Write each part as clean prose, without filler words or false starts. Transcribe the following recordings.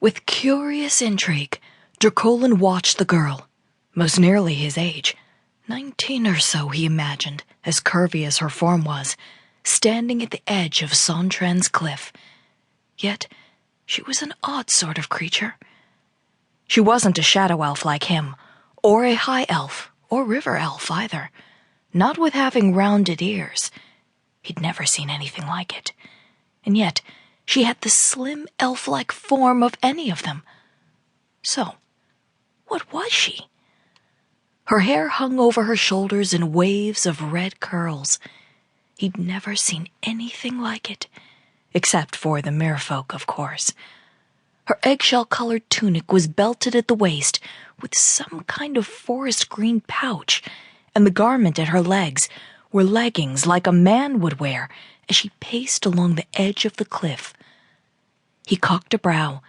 With curious intrigue, Dracolin watched the girl, most nearly his age, 19 or so he imagined, as curvy as her form was, standing at the edge of Sontran's cliff. Yet she was an odd sort of creature. She wasn't a shadow elf like him, or a high elf, or river elf either, not with having rounded ears. He'd never seen anything like it. And yet she had the slim elf-like form of any of them. So, what was she? Her hair hung over her shoulders in waves of red curls. He'd never seen anything like it, except for the merfolk, of course. Her eggshell-colored tunic was belted at the waist with some kind of forest green pouch, and the garment at her legs were leggings like a man would wear as she paced along the edge of the cliff. He cocked a brow,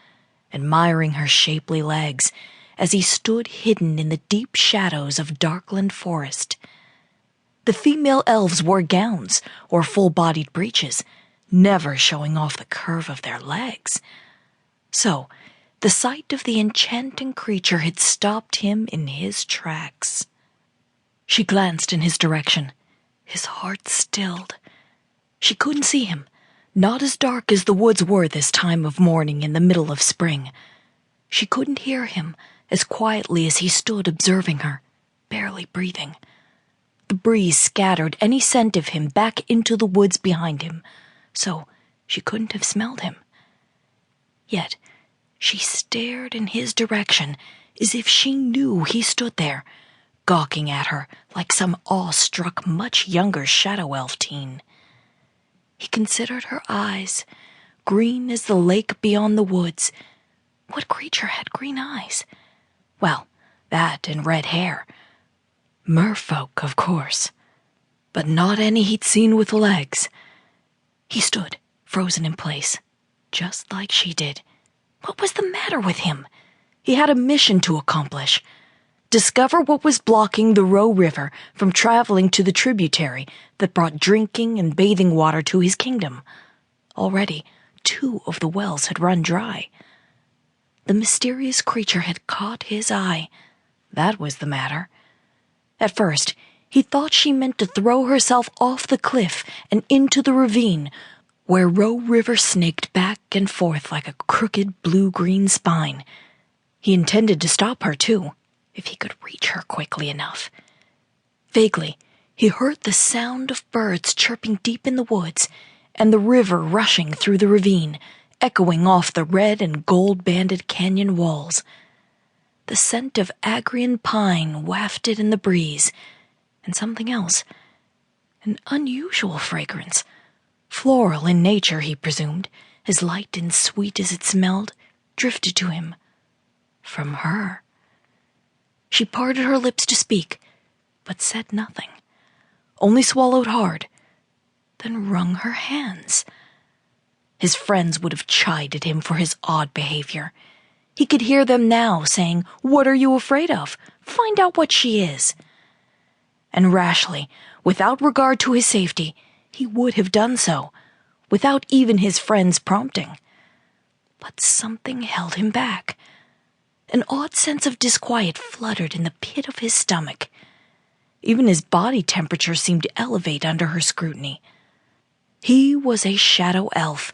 admiring her shapely legs, as he stood hidden in the deep shadows of Darkland Forest. The female elves wore gowns or full-bodied breeches, never showing off the curve of their legs. So, the sight of the enchanting creature had stopped him in his tracks. She glanced in his direction. His heart stilled. She couldn't see him, not as dark as the woods were this time of morning in the middle of spring. She couldn't hear him, as quietly as he stood observing her, barely breathing. The breeze scattered any scent of him back into the woods behind him, so she couldn't have smelled him. Yet she stared in his direction as if she knew he stood there, gawking at her like some awe-struck, much younger shadow elf teen. He considered her eyes, green as the lake beyond the woods. What creature had green eyes? Well, that and red hair. Merfolk, of course, but not any he'd seen with legs. He stood, frozen in place, just like she did. What was the matter with him? He had a mission to accomplish. Discover what was blocking the Roe River from traveling to the tributary that brought drinking and bathing water to his kingdom. Already, 2 of the wells had run dry. The mysterious creature had caught his eye. That was the matter. At first, he thought she meant to throw herself off the cliff and into the ravine, where Roe River snaked back and forth like a crooked blue-green spine. He intended to stop her, too, if he could reach her quickly enough. Vaguely, he heard the sound of birds chirping deep in the woods, and the river rushing through the ravine, echoing off the red and gold-banded canyon walls. The scent of Agrian pine wafted in the breeze, and something else, an unusual fragrance, floral in nature, he presumed, as light and sweet as it smelled, drifted to him. From her. She parted her lips to speak, but said nothing, only swallowed hard, then wrung her hands. His friends would have chided him for his odd behavior. He could hear them now saying, "What are you afraid of? Find out what she is." And rashly, without regard to his safety, he would have done so, without even his friends' prompting. But something held him back. An odd sense of disquiet fluttered in the pit of his stomach. Even his body temperature seemed to elevate under her scrutiny. He was a shadow elf,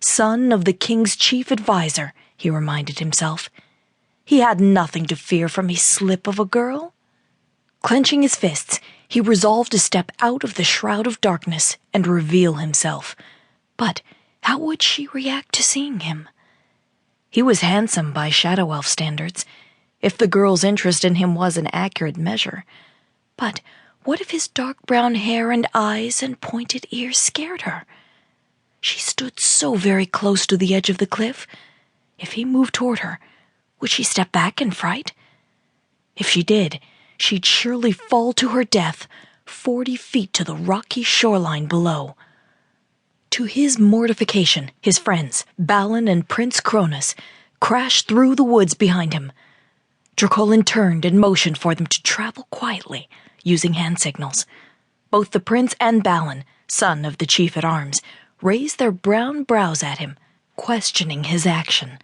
son of the king's chief advisor, he reminded himself. He had nothing to fear from a slip of a girl. Clenching his fists, he resolved to step out of the shroud of darkness and reveal himself. But how would she react to seeing him? He was handsome by shadow elf standards, if the girl's interest in him was an accurate measure. But what if his dark brown hair and eyes and pointed ears scared her? She stood so very close to the edge of the cliff. If he moved toward her, would she step back in fright? If she did, she'd surely fall to her death, 40 feet to the rocky shoreline below. To his mortification, his friends, Balin and Prince Cronus, crashed through the woods behind him. Dracolin turned and motioned for them to travel quietly, using hand signals. Both the prince and Balin, son of the chief-at-arms, raised their brown brows at him, questioning his action.